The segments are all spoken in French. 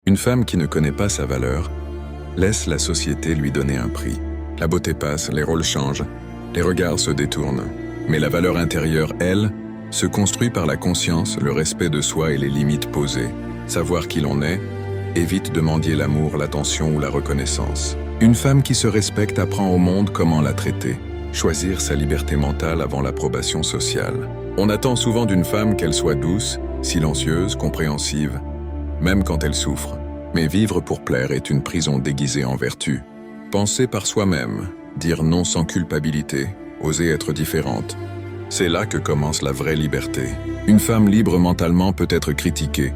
Une femme qui ne connaît pas sa valeur laisse la société lui donner un prix. La beauté passe, les rôles changent, les regards se détournent. Mais la valeur intérieure, elle, se construit par la conscience, le respect de soi et les limites posées. Savoir qui l'on est évite de mendier l'amour, l'attention ou la reconnaissance. Une femme qui se respecte apprend au monde comment la traiter. Choisir sa liberté mentale avant l'approbation sociale. On attend souvent d'une femme qu'elle soit douce, silencieuse, compréhensive, même quand elle souffre. Mais vivre pour plaire est une prison déguisée en vertu. Penser par soi-même, dire non sans culpabilité, oser être différente. C'est là que commence la vraie liberté. Une femme libre mentalement peut être critiquée,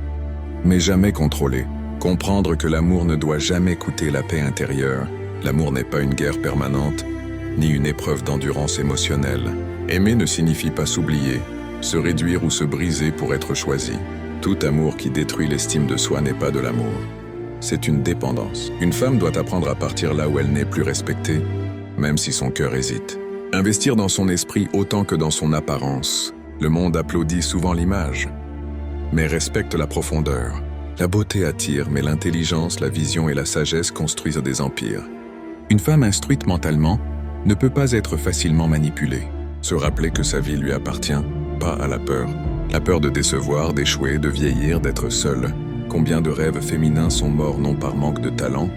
mais jamais contrôlée. Comprendre que l'amour ne doit jamais coûter la paix intérieure. L'amour n'est pas une guerre permanente, ni une épreuve d'endurance émotionnelle. Aimer ne signifie pas s'oublier, se réduire ou se briser pour être choisi. Tout amour qui détruit l'estime de soi n'est pas de l'amour. C'est une dépendance. Une femme doit apprendre à partir là où elle n'est plus respectée, même si son cœur hésite. Investir dans son esprit autant que dans son apparence. Le monde applaudit souvent l'image, mais respecte la profondeur. La beauté attire, mais l'intelligence, la vision et la sagesse construisent des empires. Une femme instruite mentalement ne peut pas être facilement manipulée. Se rappeler que sa vie lui appartient, pas à la peur. La peur de décevoir, d'échouer, de vieillir, d'être seule. Combien de rêves féminins sont morts non par manque de talent,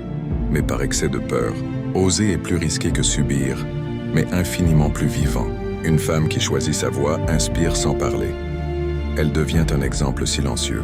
mais par excès de peur. Oser est plus risqué que subir, mais infiniment plus vivant. Une femme qui choisit sa voie inspire sans parler. Elle devient un exemple silencieux.